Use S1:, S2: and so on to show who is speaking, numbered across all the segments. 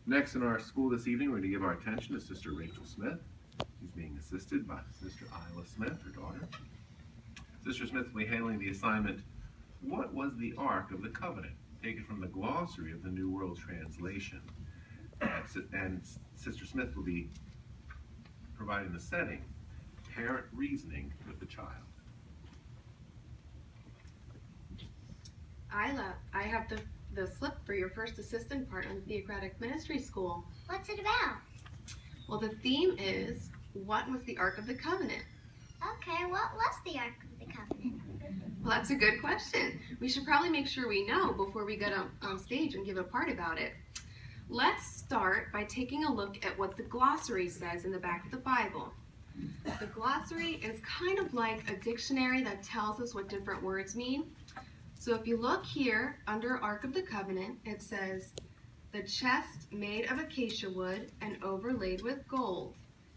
S1: Next in our school this evening, we're going to give our attention to Sister Rachel Smith. She's being assisted by Sister Isla Smith, her daughter. Sister Smith will be handling the assignment, What was the Ark of the Covenant? Taken from the glossary of the New World Translation. And Sister Smith will be providing the setting, Parent Reasoning with the Child.
S2: Isla, I have the slip for your first assistant part on Theocratic Ministry School.
S3: What's it about?
S2: Well, the theme is, what was the Ark of the Covenant?
S3: Okay, what was the Ark of the Covenant?
S2: Well, that's a good question. We should probably make sure we know before we get on stage and give a part about it. Let's start by taking a look at what the glossary says in the back of the Bible. The glossary is kind of like a dictionary that tells us what different words mean. So if you look here under Ark of the Covenant, it says, the chest made of acacia wood and overlaid with gold.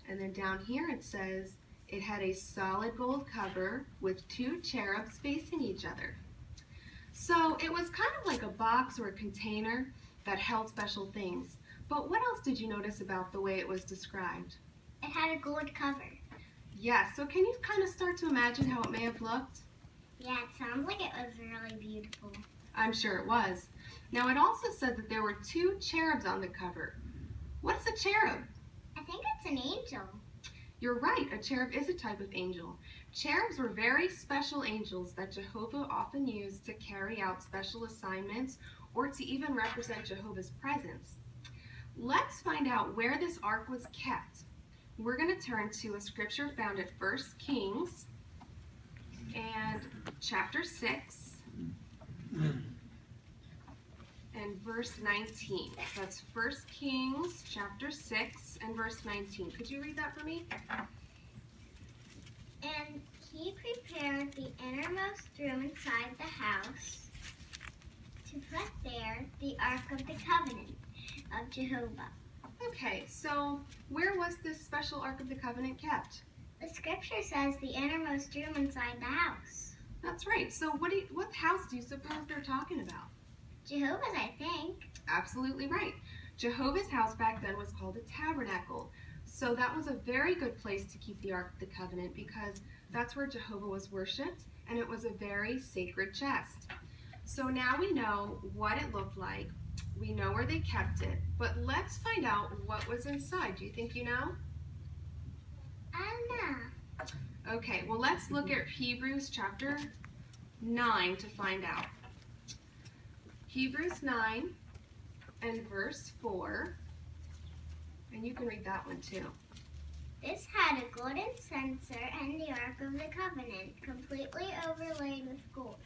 S2: And then down here it says, it had a solid gold cover with 2 cherubs facing each other. So it was kind of like a box or a container that held special things. But what else did you notice about the way it was described?
S3: It had a gold cover.
S2: Yeah, so can you kind of start to imagine how it may have looked?
S3: Yeah, it sounds like it was really beautiful.
S2: I'm sure it was. Now it also said that there were 2 cherubs on the cover. What's a cherub?
S3: I think it's an angel.
S2: You're right, a cherub is a type of angel. Cherubs were very special angels that Jehovah often used to carry out special assignments or to even represent Jehovah's presence. Let's find out where this ark was kept. We're going to turn to a scripture found at 1 Kings and chapter 6 and verse 19. So that's 1 Kings chapter 6 and verse 19. Could you read that for me?
S3: And he prepared the innermost room inside the house to put there the Ark of the Covenant of Jehovah.
S2: Okay, so where was this special Ark of the Covenant kept?
S3: The scripture says the innermost room inside the house.
S2: That's right. So what house do you suppose they're talking about?
S3: Jehovah's, I think.
S2: Absolutely right. Jehovah's house back then was called a tabernacle. So that was a very good place to keep the Ark of the Covenant because that's where Jehovah was worshipped, and it was a very sacred chest. So now we know what it looked like. We know where they kept it, but let's find out what was inside. Do you think you know?
S3: I don't know.
S2: Okay, well let's look at Hebrews chapter 9 to find out. Hebrews 9 and verse 4, and you can read that one too.
S3: This had a golden censer and the Ark of the Covenant, completely overlaid with gold,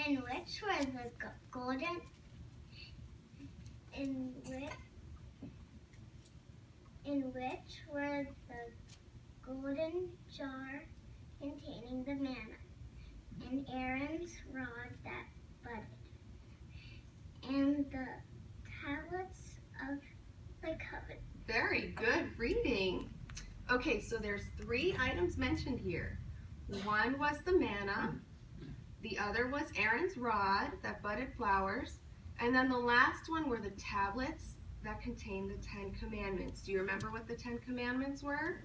S3: in which were the golden jar containing the manna, and Aaron's rod that budded, and the tablets of the covenant.
S2: Very good reading. Okay, so there's 3 items mentioned here. One was the manna, the other was Aaron's rod that budded flowers, and then the last one were the tablets that contained the 10 commandments. Do you remember what the 10 commandments were?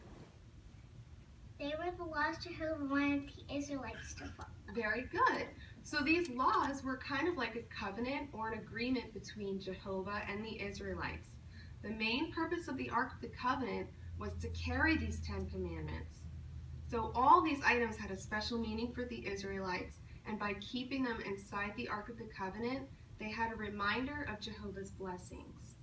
S3: They were the laws Jehovah wanted the Israelites to follow.
S2: Very good. So these laws were kind of like a covenant or an agreement between Jehovah and the Israelites. The main purpose of the Ark of the Covenant was to carry these 10 commandments. So all these items had a special meaning for the Israelites, and by keeping them inside the Ark of the Covenant, they had a reminder of Jehovah's blessings.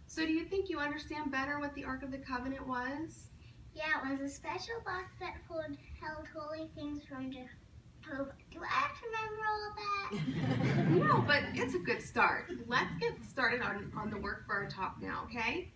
S2: So do you think you understand better what the Ark of the Covenant was?
S3: Yeah, it was a special box that held holy things from Jehovah. Do I have to remember all of that?
S2: No, but it's a good start. Let's get started on the work for our talk now, okay?